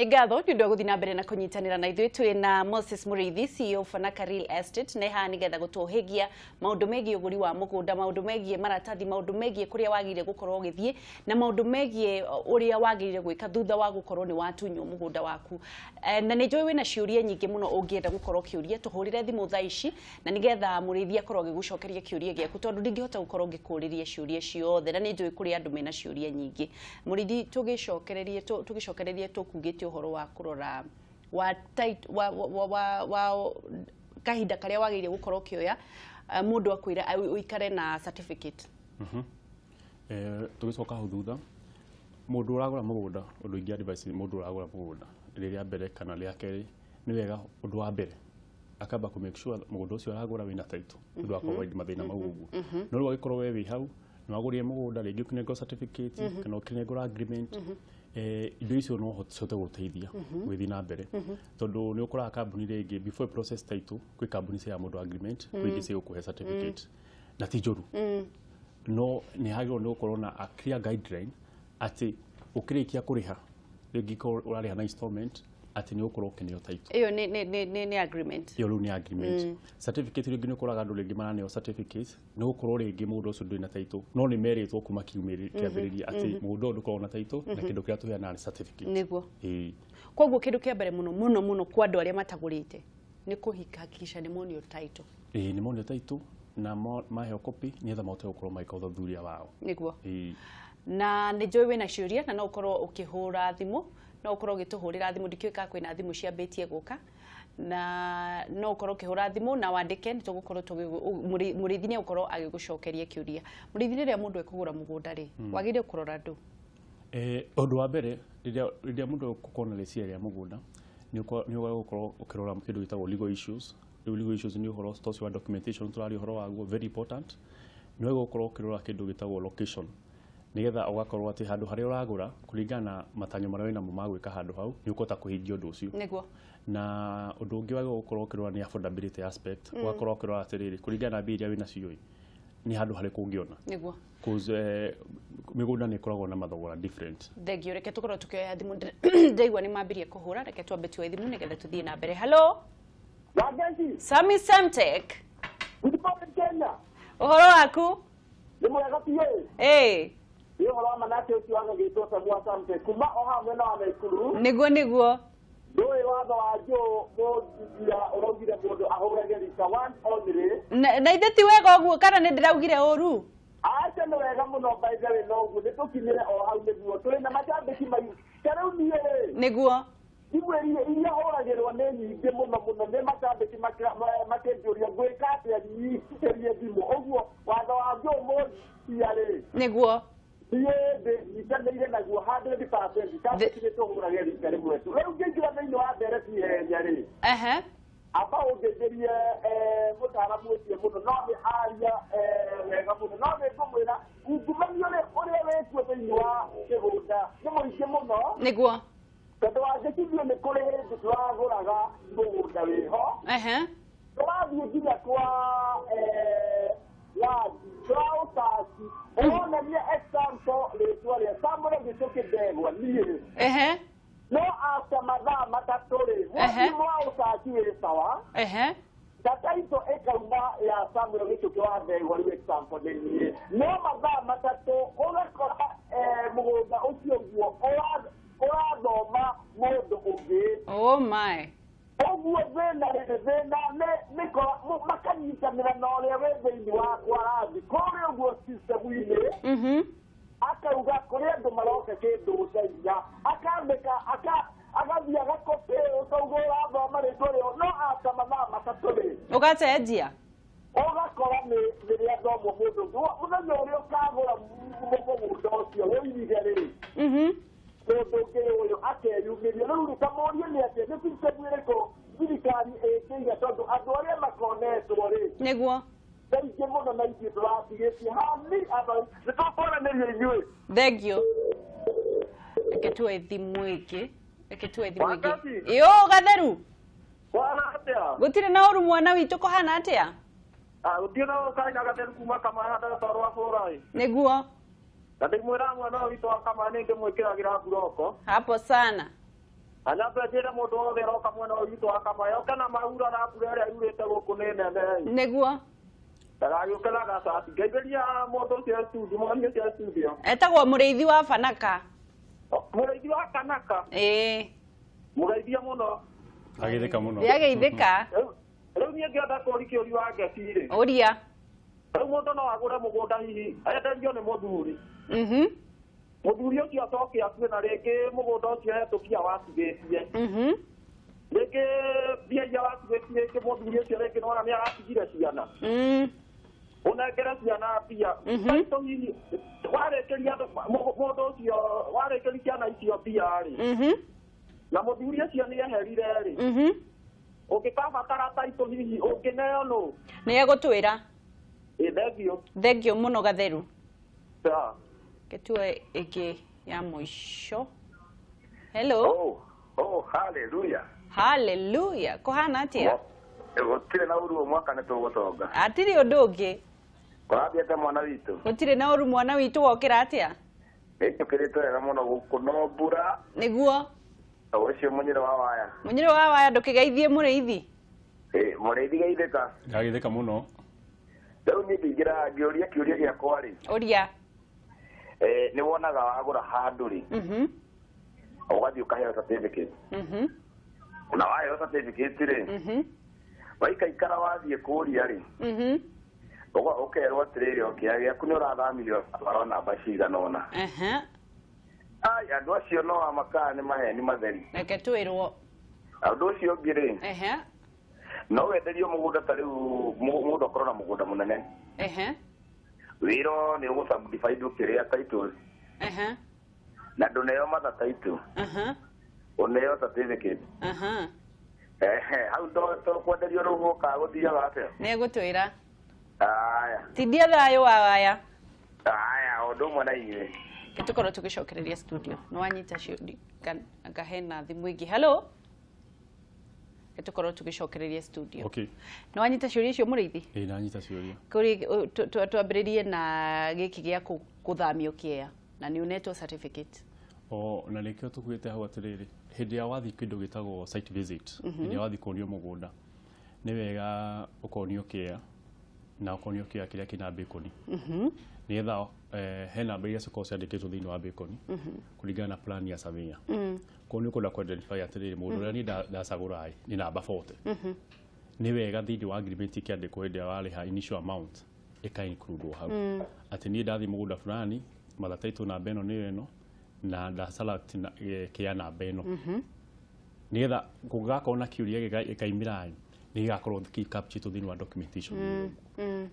Ngatho nĩ ũndũ wa gũthiĩ na mbere na kũnyitanĩra na ithuĩ twĩ na Moses Muriithi CEO Fanaka Real Estate nĩ haha nĩgetha gũtũhĩgia maũndũ megiĩ ũgũri wa mũgũnda, maũndũ megiĩ maratathi, maũndũ megiĩ kũrĩa wagĩrĩire gũkorwo ũgĩthiĩ na maũndũ megiĩ ũrĩa wagĩrĩire gwĩka thutha wa gũkorwo nĩ watunywo mũgũnda waku. Na nĩ njũĩ wĩna ciũria nyingĩ mũno ũngĩenda gũkorwo ũkĩũria, tũhũrĩre thimũ thaa ici na nĩgetha Muriithi akorwo agĩgũcokeria kĩũria gĩaku, tondũ ndingĩhota gũkorwo ngĩkũrĩria ciũria ciothe na nĩ njũĩ kũrĩ andũ mena ciũria nyingĩ. Muriithi tũgĩcokererie tũkugĩte ũhoro wa kũrora wa kahinda karĩa wagĩrĩire gũkorwo ũkĩoya mũndũ akwĩra ũikare na certificate. Tũgĩcoka hau thutha, mũndũ ũragũra mũgũnda, ũndũ ingĩ advice mũndũ ũragũra mũgũnda rĩrĩa mbere kana rĩa kerĩ, nĩ wega ũndũ wa mbere akamba ku make sure mũgũnda ũcio aragũra wĩna title, ũndũ wa avoid mathĩna mau ũguo. No rĩu agĩkorwo we wĩ hau nĩ wagũrire mũgũnda, rĩngĩ ũkĩnengwo certificate kana ũkĩnengwo agreement, indo icio no cihote gũteithia gwĩthiĩ na mbere, tondũ nĩ ũkoraga kambuni rĩngĩ before process title kwĩ kambuni cia mũndũ agreement, kwĩ ingĩ cia gũkũhe certificate na ti njũru. No nĩ hagĩrĩirwo nĩ gũkorwo na a clear guideline atĩ ũkĩrĩkia kũrĩha rĩngĩ ũrarĩha na installment atĩ nĩ ũkorwo ũkĩneo title. Iyo nĩ agreement. Iyo rĩu nĩ agreement. Certificate rĩngĩ nĩ ũkoraga andũ rĩngĩ maraneo certificate nĩ gũkorwo rĩngĩ mũgũnda ũcio ndũrĩ na title, no nĩ merĩtwo kuma kĩambĩrĩria atĩ mũgũnda ũyũ ndũkoragwo na title na kĩndũ kĩrĩa tũheanaga nĩ certificate. Nĩguo. Koguo kĩndũ kĩa mbere mũno kwa andũ arĩa matagũrĩte nĩ kũhakikisha nĩ monio title. Nĩ monio title na maheo copy nĩgetha mahote gũkorwo magĩka ũthuthuria wao. Nĩguo. Na nĩ njũĩ wĩna ciũria na no ũkorwo ũkĩhũra thimũ, no ũkorwo ũgĩtũhũrĩra thimũ, ndikĩũĩ kwĩna thimũ ciambĩtie gũka, na no ũkorwo ũkĩhũra thimũ na wandĩke, nĩ tũgũkorwo Muriithi nĩ ũkorwo agĩgũcokeria kĩũria. Muriithi, rĩrĩa mũndũ ekũgũra mũgũnda rĩ, wagĩrĩire kũrora ndũ? Ũndũ wa mbere rĩrĩa mũndũ gũkorwo na rĩciria rĩa mũgũnda nĩ ũgũkorwo ũkĩrora kĩndũ gĩtagwo legal issues. Rĩu legal issues nĩ ũhoro ũcio wa documentation tũrarĩ ũhoro waguo, very important. Nĩ ũgũkorwo ũkĩrora kĩndũ gĩtagwo location, nĩgetha ũgakorwo atĩ handũ harĩa ũragũra kũringana na matanyo marĩa wĩnamo ma gwĩka handũ hau nĩ ũkũhota kũhingia ũndũ ũcio. Nĩguo. Na ũndũ ũngĩ wagĩrĩirwo gũkorwo ũkĩrora nĩ affordability aspect, ũgakorwo ũkĩrora atĩrĩrĩ kũringana na mbia iria wĩna ciũĩ nĩ handũ harĩkũ ũngĩona. Nĩguo. Mĩgũnda nĩ ĩkoragwo na mathogora different. Thengio, reke tũkorwo tukĩoya thimũ, ndaigua nĩ mambĩrĩrie kũhũra, reke twambe tuoye thimũ nĩgetha tuthiĩ na mbere. Hello? Sami Samtek. Ũhoro waku? Nĩ mwega biũ. Nĩ ũhoro wa Manase ũcio wagĩtwo Samua Samtek kuma o hamwe na wa Naikuru. Nĩguo. Ndũĩ watho wa mũthia ũraugire mũndũ ahũrage rita one only. Na ithe ti wega ũguo kana nĩ ndĩraugire ũru? Aca nĩ wega mũno by the way, no ũguo nĩ tũkinyire o hau nĩguo tũrĩ na macambĩki maingĩ. Tarĩu niĩ nĩguo imwe iria hũragĩrwo nĩ nyingĩ mũno nĩ macambĩki makĩnjũria ngwĩka atĩa nyitĩrie thimũ, ũguo watho wa mũthia-rĩ nĩguo nĩiganĩire naguo 100%, cambĩki nĩ tũhũrage rita rĩmwe tu. Rĩu ngĩingĩra thĩinĩ wa ndereti ihenya-rĩ, amba ũngeithĩrie mũtaaramu ũcio mũno, no nĩ aria wega mũno, no nĩ ngũmwĩra ungumania ũrĩa wĩkuo thĩinĩ wa kĩgũnda nĩ mũingĩ mũno. Nĩguo. Tondũ wangĩkithio nĩ kũrĩ hĩndĩ tũragũraga mũgũnda wĩho, tũrathiĩ nginya kwa tũraũtaci ũronania example rĩtwa rĩa Samuel Gĩchũkĩ Ndegwa niĩ, no after mathaa matatũ-rĩ mwathimũ wa ũtaci wĩ sawa, gataito ĩkauma ya Samuel Gĩchũkĩ wa Ndegwa rĩu example nĩ niĩ, no mathaa matatũ ũgakora mũgũnda ũcio guo ũrathoma mũndũ ũngĩ. Oh my. Ũguo thĩna makanyitanĩra na ũrĩa wĩ thĩinĩ wakwa rathi kũrĩa ũguo system-inĩ, akauga kũrĩ andũ maroka kĩndũ ndaia, akandĩka agathiĩ agakopĩ ũkauga ũrathoma rĩtwa rĩo, no ata mathaa matatũ-rĩ ũgacenjia ũgakora nĩ rĩrĩa thomwo mũndũ mũthenya ũrĩa ũkagũra mũgũnda ũcio wĩirige-rĩ, mũndũ ũngĩ ũyũ akeyumĩria. Rĩu rĩkamũria nĩ atĩ nĩ system ĩrĩkũ thirikari ĩkĩiga, tondũ andũ arĩa makonetwo-rĩ nĩguo kaingĩ mũno na ithuĩ tũratigĩtie hani nĩ tũkũranĩria inyuĩ. Thengio. Reke tuoye thimũ ĩngĩ. Ĩyo gatheru gũtirĩ na ũru mwana witũ, kũhana atĩa? Gũtirĩ na ũru kaina gatheru kuma Kamahanda twarwa bũrũri. Nĩguo. Na ndĩmwĩra mwana witũ wa Kamahanda nĩngĩmwĩkĩragĩra buroko. Hapo sana. anapetera mũndũ wothe roka mwena witũ wa Kamayo kana maura na mbura ĩrĩa yurĩte gũkũ nĩ nene nĩguo ndagagĩũke na gacati ngeithĩria mũndũ ũcio studio mwaria ũcio studio etagwo mũrĩithi wa Banaka mũrĩithi wa Kanaka mũrĩithia mũno agithika muno ndiageithĩka rĩu niĩ ngĩenda kũũria kĩũria wa Ngeci-rĩ ũria rĩu mũndũ no agũre mũgũnda hihi enderio nĩ mũthuri mũthuri ũcio acoke akue na rĩngĩ mũgũnda ũcio hetũkia watigĩtie rĩngĩ mbia iria watigĩtie rĩngĩ mũthuri ũcio rĩngĩ nĩwona nĩ aratigire ciana ũnengere ciana mbia taitũ hihi warĩkĩria mũndũ ũcio warĩkĩria ciana icio mbia-rĩ na mũthuri ũcio nĩ eherire-rĩ ũngĩkabatara taitũ hihi ũngĩneo nũ nĩ egũtwĩra thengio mũno Gatheru Ketue ĩngĩ ya mũico hello hallelujah kũhana atĩa gũtirĩ na ũru mwaka nĩ tũgũtonga atirĩ ũndũ ũngĩ kũrathiĩte mwana witũ gũtirĩ na ũru mwana witũ wokĩra atĩa nĩtũkĩrĩte wega mũno gũkũ no mbura nĩguo ũcio mũnyĩro wa waya ndũkĩgeithie mũrĩithi mũrĩithi geithĩka agithika muno rĩu niĩ ndingĩra ngĩũria kĩũria gĩakwa-rĩ ũria nĩ wonaga wagũra handũ-rĩ ũgathiĩ ũkaheo certificate na waheo certificate-rĩ waikaikara wathiĩ kũũria-rĩ ũkerwo atĩrĩrĩ kĩaya gĩaku nĩ ũrathamirio barona namba cigana ũna andũ acio no amakaga nĩ maheni matheri reke twĩrwo ũndũ ũcio ũngĩ-rĩ no wenderio mũgũnda ta rĩu mũndũ akorwo na mũgũnda mũnene wĩra nĩ ũgũ-subdivide ũkĩrĩa titles na ndũneo matha title ũneo certificate hau kwenderio rĩu gũkaga gũthiaga atĩa nĩ egũtwĩra tindia thayũ wa waya ũndũ ũmwe na inyuĩ tũkorwo tũgĩcokereria studio nĩ wanyita ciũria anga hena thimũ ĩngĩ hello tũkorwo tũgĩcokereria studio okay nĩ wanyita ciũria icio mũrĩithi nanyita ciũria twambĩrĩrie na gĩkĩ gĩa gũthamio kĩea na nĩ unetwo certificate na nĩkĩo tũkwĩte hau atĩrĩrĩ hĩndĩ ya wathiĩ kĩndũ gĩtagwo site visit hĩndĩ ya wathiĩ kuonio mũgũnda nĩ wega ũkonio kĩea na ũkonio kĩea kĩrĩa kĩna bacon nĩgetha he namba iria cikoragwo ciandĩkĩtwo thĩinĩ wa bacon kũringana na plan ya surveyor koguo nĩ ũkwenda kũ-identify atĩrĩrĩ mũndũ ũrĩa niĩ ndacagũra-ĩ nĩ namba 40 nĩ wega thĩinĩ wa agreement ĩkĩandĩkwo hĩndĩ ya warĩha initial amount ĩka-include hau atĩ niĩ ndathiĩ mũgũnda fulani matha title namba ĩno nĩyo ĩno na ndaselect kĩea namba ĩno nĩgetha gũgakorwo na kĩũria gĩkaimĩra nĩ gĩgakorwo captured thĩinĩ wa documentation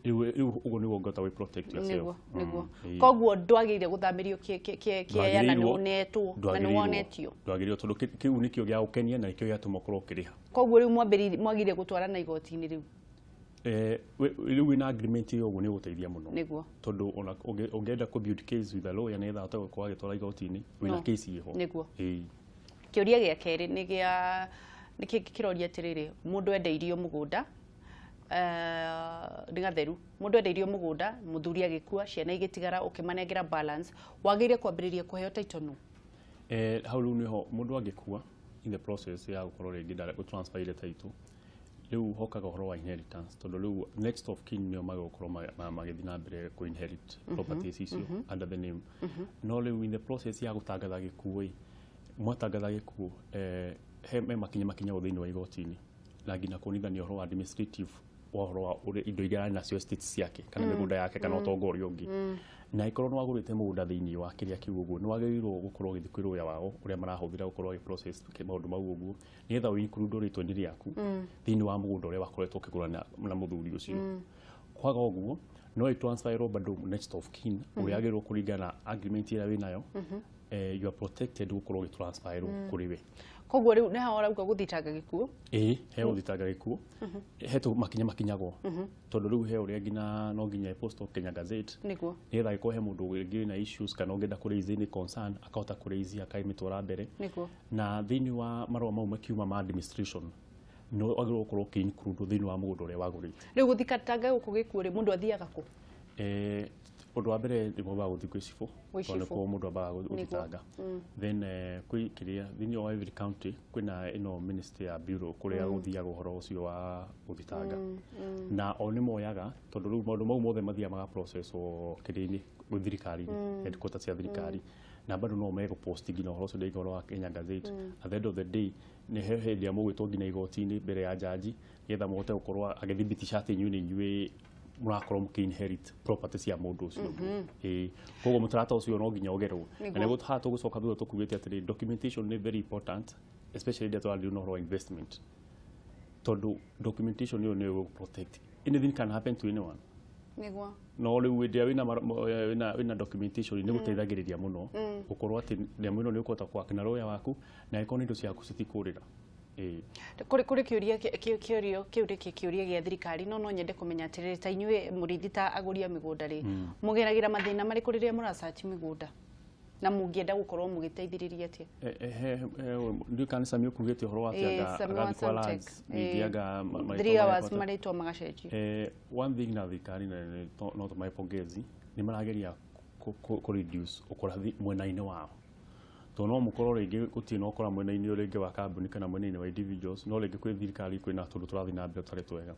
rĩu ũguo nĩguo ũngĩhota gwĩ protect yourself nĩguo koguo ndwagĩrĩire gũthamĩrio kĩea na nĩ wonetwo na nĩ wonetio ndwagĩrĩirwo tondũ kĩu nĩkĩo gĩa gũkenia na nĩkĩo gĩatũma ũkorwo ũkĩrĩha koguo rĩu mwagĩrĩire gũtwarana igoti-inĩ rĩu rĩu wĩna agreement ĩyo ũguo nĩ ũgũteithia mũno nĩguo tondũ ũngĩenda kũ-build case with a lawyer nĩgetha ahote gũkorwo agĩtwara igoti-inĩ wĩna case ĩho nĩguo kĩũria gĩa kerĩ nĩ kĩroria atĩrĩrĩ mũndũ endeirio mũgũnda nĩ Gatheru mũndũ endeirio mũgũnda mũthuri agĩkua ciana igĩtigara ũkĩmanengera balance wagĩrĩire kwambĩrĩria kũheo title nũ hau rĩu nĩho mũndũ agĩkua in the process ya gũkorwo rĩngĩ gũtransfer ile title rĩu hokaga ũhoro wa inheritance tondũ rĩu next of kin nĩo magũkorwo magĩthiĩ na mbere kũ-inherit properties icio under the name no rĩu in the process ya gũtangatha gĩkuũ mwatangatha gĩkuũ he makinya thĩinĩ wa igoti-inĩ na nginya kuonithania ũhoro wa administrative ũhoro wa indo iria arĩ nacio states ciake kana mĩgũnda yake kana ũtonga ũrĩa ũngĩ na ikorwo nĩ wagũrĩte mũgũnda thĩinĩ wa kĩrĩa kiu ũguo nĩ wagĩrĩirwo gũkorwo ũgĩthiĩ kwĩ lawyer wao ũrĩa marahũthĩra gũkorwo process maũndũ mau ũguo nĩgetha wĩ-include rĩtwa-inĩ rĩaku thĩinĩ wa mũgũnda ũrĩa wakoretwo ũkĩgũra na mũthuri ũcio kwaga ũguo no ĩtransferwo bado next of kin ũrĩa agĩrĩirwo kũringana na agreement ĩrĩa wĩnayo you are protected gũkorwo ũgĩtransferwo kũrĩ we koguo rĩu nĩ haha ũrauga gũthitanga gĩkuũ he gũthitanga gĩkuũ hetwo makinyagwo tondũ rĩu he ũrĩa nginya no nginya post of Kenya Gazette nĩgetha gĩkorwo he mũndũ ũngĩ na issues kana ũngĩenda kũraise any concern akahota kũraise akaimĩtwara mbere na thĩinĩ wa marũa mau makiuma ma administration no agĩrĩirwo gũkorwo ũkĩ-include thĩinĩ wa mũgũnda ũrĩa wagũrĩte rĩu gũthitanga gũkũ gĩkuũ rĩ mũndũ athiaga kũ Undu wa mbere ni mwa guthi kwi cifu tondå kå må ndå ambaga gå thitanga then kwä kä rä a thä inä wa every county kwä ino ministry ya bureau kå rä a gå thiaga å horo å cio wa gå thitanga na o nä moyaga tondå rä u maå ndå mau mothe mathiaga maga kä rä-inä thirikari-inä headquarters cia thirikari na bado no mego post nginya horo cio ndä wa Kenya Gazette at the end of the day nä he hä ndä ya må gwä two nginya igoti-inä mbere ya jaji getha må hote gå korwo agäthibiti cati inyuä nä inyuä murakorwo mukinherit property cia mundu ucio koguo mutarata ucio no nginya ugerwo na niguo haha tugucoka thutha tukugite atiri documentation ni very important especially that one no investment tondu documentation yo ni protect anything can happen to anyone niguo no riu wendia wina documentation ni guteithagiriria muno gukorwo ati ndemu ino ni ukota kwaka na lawyer waku na iko nindo ciaku citikurira kuri kiuria gia thirikari no nyende kumenya atiriri ta inyuĩ mũrĩithi ta agũri a mĩgũnda rĩ mũgeragĩra mathĩna marĩkũ rĩrĩa mũrasearch mĩgũnda na mũngĩenda gũkorwo mũgĩteithĩrĩria atia ndio kanisa mimi kugete horo atiaga agathikwa lands ngiaga 3 hours marĩtwo magacenjio one thing na thirikari no to my pongezi ni marageria ku reduce ukurathi mwena-inĩ wao to no mukorwo ringi gutina ukora mwena-inĩ uringi wa kambuni kana mwena-inĩ wa individuals no ringi kwi thirikari kwina tundu turathi na mbere tari twega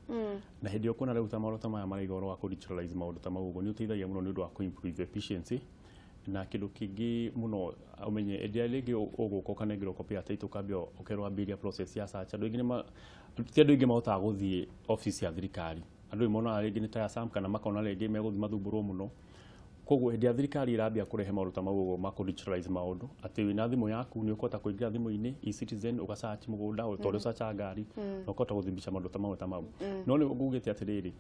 na hindi yo kuna reuta maũndũ ta maya maraiga ũhoro wa ku digitalize maũndũ ta mau ũguo ni ũteithagia mũno nĩ ũndũ wa ku improve efficiency na kindu kingi muno umenye endia ringi ũgũka kana ngiro copy ya title kambia ukerwa ambĩrĩria process ya search andũ ingĩ mahotaga gũthiĩ office ya thirikari andũ imona ringi ni ta ya SAM kana makona ringi megũthi mathumbũrwo mũno koguo hĩndĩ ya thirikari irambia kurehe maũndũ ta mau ma ku digitalize maũndũ atĩ wĩna thimũ yaku nĩ ũkũhota kũingĩra thimũ-inĩ e-citizen ũgasearch mũgũnda ũtore ũsearch ngari na ũkũhota gũthimbica maũndũ ta mau no nĩ ngugĩte atĩrĩrĩ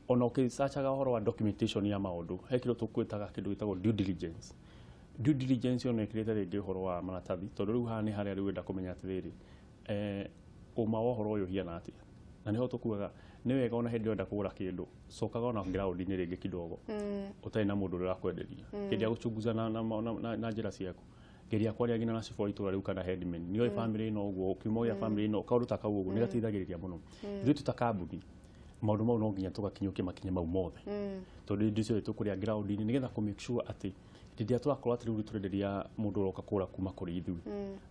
ona ũkĩsearchaga ũhoro wa documentation ya maũndũ he kĩndũ tũkwĩtaga kĩndũ gĩtagwo due diligence due diligence ona ĩkĩrĩte rĩngĩ ũhoro wa maratathi tondũ rĩu haha nĩ harĩa rĩu wenda kũmenya atĩrĩrĩ ũma wa ũhoro ũyũ ũhiana atĩa na nĩho tũkuaga nĩ wega ona hĩndĩ ũrenda kũgũra kĩndũ cokaga ona ground-inĩ rĩngĩ kidogo ũtarĩ na mũndũ ũrĩa ũrakwenderia geria gũchunguza na njĩra ciaku geria kwaria nginya na cibũ wa itũra rĩu kana headman nĩ oĩ family ĩno ũguo ũkiuma gĩa family ĩno kaũndũ ta kau ũguo nĩ gateithagĩrĩria mũno ithuĩ tũta kambuni maũndũ mau no nginya tũgakinyũkia makinya mau mothe tondũ indo icio tũkũrĩa ground-inĩ nĩgetha ku make sure atĩ rĩrĩa tũrakorwo atĩ rĩu tũrenderia mũndũ ũroka kũgũra kuma kũrĩ ithuĩ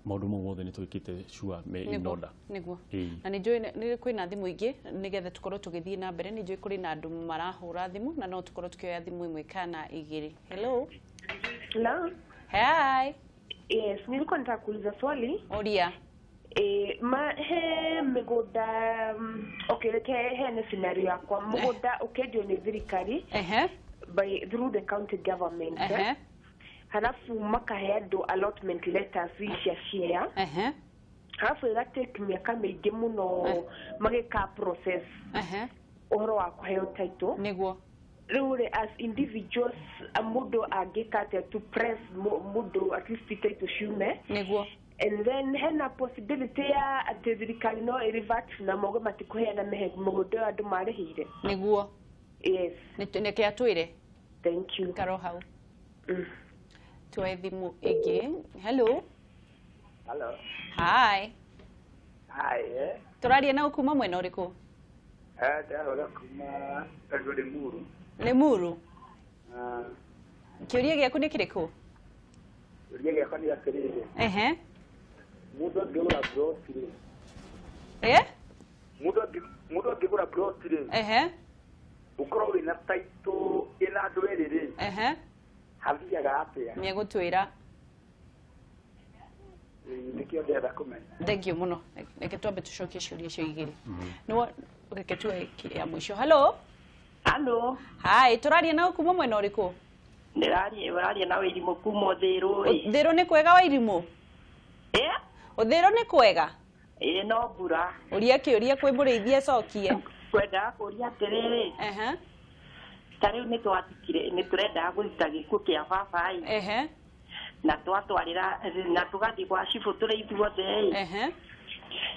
maũndũ mau mothe nĩ twĩkĩte sure me in order nĩguo na nĩ njũĩ nĩ kwĩna thimũ ingĩ nĩgetha tũkorwo tũgĩthiĩ na mbere nĩ njũĩ kũrĩ na andũ marahũra thimũ na no tũkorwo tukioya thimũ ĩmwe kana igĩrĩ hello hi yes nilikuwa nataka kuuliza swali oria he mĩgũnda he nĩ scenario yakwa mũgũnda ũkendio nĩ thirikari through the county government halafu makahe andũ allotment letters cia share halafu igatake mĩaka mĩingĩ mũno magĩka process ũhoro wa kũheo title nĩguo rĩu as individuals mũndũ angĩka atĩa to press mũndũ at least title ciume nĩguo and then hena possibility ya atĩ thirikari no revert na mogo matikũheana mũgũnda andũ marĩhire nĩguo yes nĩkĩ atwĩre thank you karo hau tuoe thimũ ĩngĩ hello hi tũraria na ũkuma mwena ũrĩkũ ndahũra kuma Limuru kĩũria gĩaku nĩ kĩrĩkũ kĩũria gĩakwa nĩ atĩrĩrĩ mũndũ angĩgũra plot rĩ mũndũ angĩgũra plot rĩ ukorwo wĩna title ĩna andũ erĩ rĩ hathiaga atĩa nĩ egũtwĩra nĩkĩo ndĩrenda kũmenya thank you mũno reke twambe tũcokie ciũria icio igĩrĩ nĩguo reke tuoe ya mũico hello hi tũraria na ũkuma mwena ũrĩkũ ndĩraria na Wairimũ kuma Ũthĩrũ Ũthĩrũ nĩ kwega Wairimũ Ũthĩrũ nĩ kwega no mbura ũria kĩũria kwĩ mũrĩithia cokie kwenda kũria atĩrĩrĩ ta rĩu nĩ tũrenda gũthita gĩkuũ kĩa baba na twatwarĩra na tũgathiĩ gwa cibũ tũrĩ ithuothe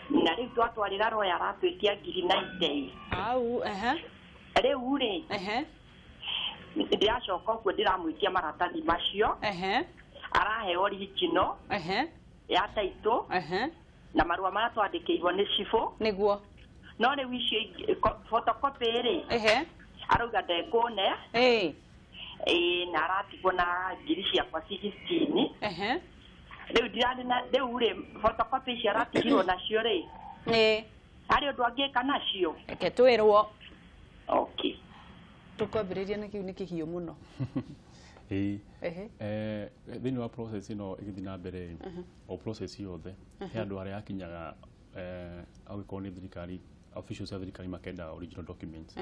na rĩu twatwarĩra roya aratwĩtia 90 au rĩu rĩ ndĩracoka ũguo ndĩramwĩtia maratathi macio araheo original ya title na marũa marĩa twandĩkĩirwo nĩ cibũ nĩguo no rĩu icio photocopy rĩ arauga ndekũne na aratigwo na ngiri ciakwa 16 rĩu ndirarĩ na rĩu rĩ photocopy cia aratigirwo nacio rĩ harĩ ũndũ angĩka nacio reke twĩrwo okay tukwambĩrĩria na kiu nĩ kĩhiũ mũno thĩinĩ wa process ĩno ĩgĩthiĩ na mbere o process yothe he andũ arĩa akinyaga agĩkorwo nĩ thirikari officials cia thirikari makenda original documents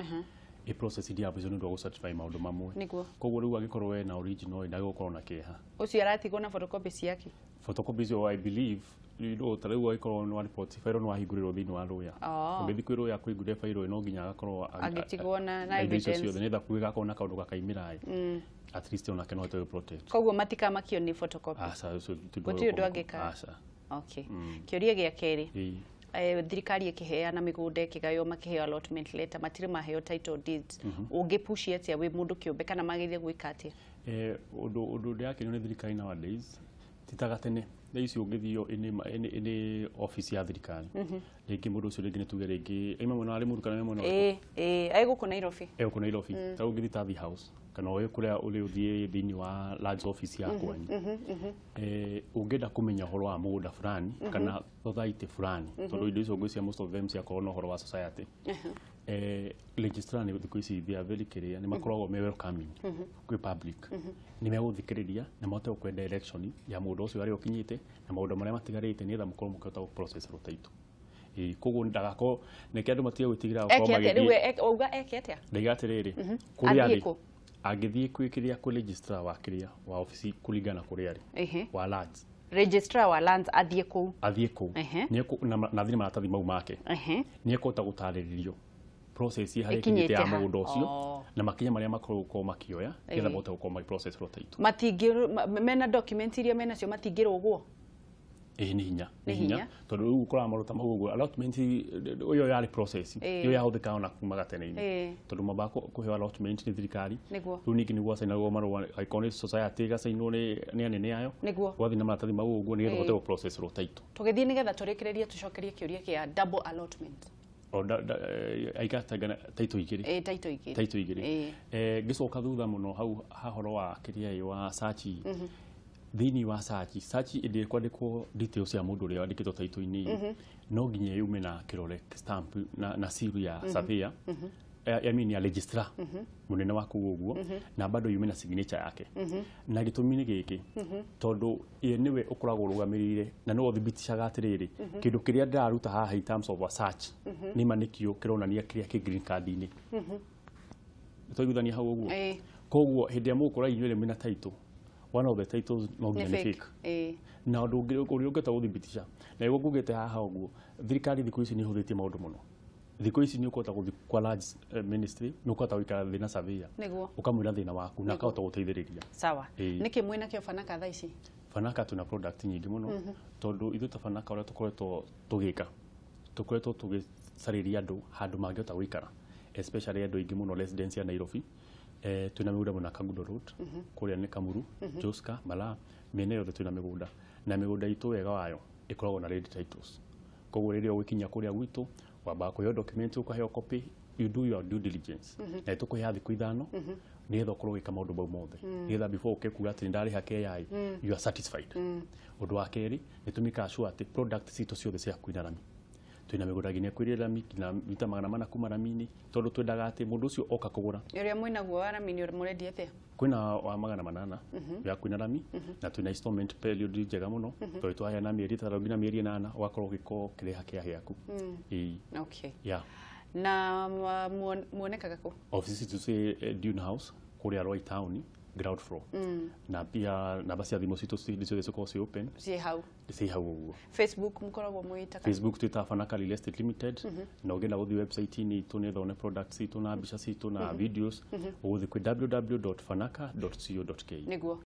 a process ndia hapo ndio go certify maundu mamwe koguo riu agikorwo we na original ndio gũkorwo na kĩeha ucio aratigwo na photocopies yake photocopies yo I believe tarĩu agikorwo no report file no ahingũrĩrwo thĩinĩ wa lawyer ũgĩthi kwĩ lawyer kũingũria file ĩno nginya agakorwo agitigwo na evidence nĩ tha kuiga kona kaundu gakaimira at least ona keno to protect koguo matikamakio ni photocopy gũtirĩ ũndũ angĩka okay kĩũria gĩa kerĩ thirikari ĩkĩheana mĩgũnda ĩkĩgayo makĩheo allotment letter matirĩ maheo title deeds ũngĩpushi atia wĩ mũndũ kĩũmbe kana magĩthiĩ gwĩka atia ũndũ ndĩrakĩnyo nĩ thirikari nowadays titaga tene thaa ici ũngĩthio ĩnĩ office ya thirikari rĩngĩ mũndũ ũcio rĩngĩ nĩ tuge rĩngĩ aima mwena wa Limuru kana mwena wa egũkũ Nairobi ta ũngĩthi Tathi House kana ũyũ kũrĩa ũrĩ ũthiĩ thĩinĩ wa large office ya kwanyu ũngĩenda kũmenya ũhoro wa mũgũnda fulani kana society fulani tondũ indo icio ngwĩcia most of them ciakorwo na ũhoro wa society registrar nĩ thikũ ici they are very clear nĩ makoragwo me welcoming kwĩ public nĩ megũthikĩrĩria na mahote kwenda election ya mũndũ ũcio arĩa ũkinyĩte na maũndũ marĩa matigarĩte nĩgetha mũkorwo mũkĩhota process rotaitu koguo ndagako nĩkĩ andũ matige gwĩtigĩra gũkorwo magĩthiĩ auga eke atĩa ndaigatirĩrĩ kũrĩa agĩthiĩ kwĩkĩria kũ registrar wa kĩrĩa wa office kũringana kũrĩa arĩ wa lands registrar wa lands athiĩ kũu na thĩinĩ maratathi mau make nĩ ekũhota gũtarĩrĩrio process harĩ kinyĩte ya mũgũnda ũcio na makinya marĩa makorwo makĩoya nĩgetha mahote gũkorwo process rotaitu mena document iria menacio matingĩrũgwo nĩ hinya tondũ rĩu ũkoraga maruta mau ũguo allotment ũyũ yarĩ process yo yahũthĩka ona kuma gatene-inĩ tondũ mamba kũheo allotment nĩ thirikari rĩu ningĩ nĩguo acainagwo marũa iconic society gacainwo nĩ anene ayo gwathi na maratathi mau ũguo nĩgetha ũhote process rotaitu tũgĩthiĩ nĩgetha tũrĩkĩrĩrie tũcokerie kĩũria kĩa double allotment aikatanga taito igĩrĩ ngĩcoka thutha mũno hau hahoro wa kĩrĩa wa search thĩinĩ wa search ĩndĩ kwandĩkwo details ya mũndũ ũrĩa wandĩkĩtwo taito-inĩ no nginya yume na kĩrore stamp na seal ya surveyor I mean ya registrar munene wa kũu ũguo na bado yume na signature yake na gĩtũmi nĩ gĩkĩ tondũ ye niwe ũkoragwo rũgamĩrĩire na no ũthibitishaga atĩrĩrĩ kĩndũ kĩrĩa ndĩraruta haha in terms of a search nĩ manikio kĩronania kĩrĩa kĩ green card-inĩ tũiguithania hau ũguo koguo hĩndĩ ya mũkũra inyuĩ mena title one of the titles no nginya nĩ fake na ũndũ ũrĩa ũngĩta gũthibitisha na ĩguo ngugĩte haha ũguo thirikari thikũ ici nĩ ĩhũthĩtie maũndũ mũno thikũ ici nĩ ũkũhota gũthiĩ kwa large ministry nĩ ũkũhota gũikara thĩ na surveyor ũkamwĩra thĩna waku na akahota gũteithĩrĩria sawa nĩkĩ mwĩna kĩo Fanaka thaa ici Fanaka tuna product nyingĩ mũno tondũ ithuĩ ta Fanaka ũrĩa tũkoretwo tũgĩka tũkoretwo tũgĩcarĩria andũ handũ mangĩhota gũikara especially andũ aingĩ mũno residents ya Nairobi twina mĩgũnda mũna Kangundo Road kũrĩa nĩ Kamuru Joska Malaa mĩena yothe twina mĩgũnda na mĩgũnda itũ wega wayo ĩkoragwo na red titles koguo rĩrĩa ũgĩkinya kũrĩa gwitũ wamba kũheo document ũkaheo copy you do your due diligence na ĩtũkũhea thikũ ithano nĩgetha ũkorwo wĩka maũndũ mau mothe nĩgetha before ũkĩkuga atĩ nĩndarĩha KI you are satisfied ũndũ wa kerĩ nĩtũmĩkaga sure atĩ product citũ ciothe cia kuina rami twina mĩgũnda nginya kwĩrĩra rami na mita 400 kuma rami-inĩ tondũ twendaga atĩ mũndũ ũcio oka kũgũra ũrĩa mwĩnaguo wa rami nĩ mũrendia atĩa kwĩna wa 800 ya kuina rami na twina installment period njega mũno tondũ twaheana mĩeri 3 nginya mĩeri 8 ũgakorwo ũgĩkorwo kĩrĩha kĩa gĩaku okay yeah na muonekaga kũ office citu Dune House kũrĩa Roi Town ground floor na pia namba cia thimũ citũ ciothe cikorwo ci open ci hau ũguo Facebook mkoragwo mwĩtaka Facebook Twitter Fanaka Real Estate Limited na ũngĩenda gũthiĩ website-inĩ itũ nĩ thone products itũ na mbica citũ na videos ũgũthiĩ kwĩ www.fanaka.co.ke nĩguo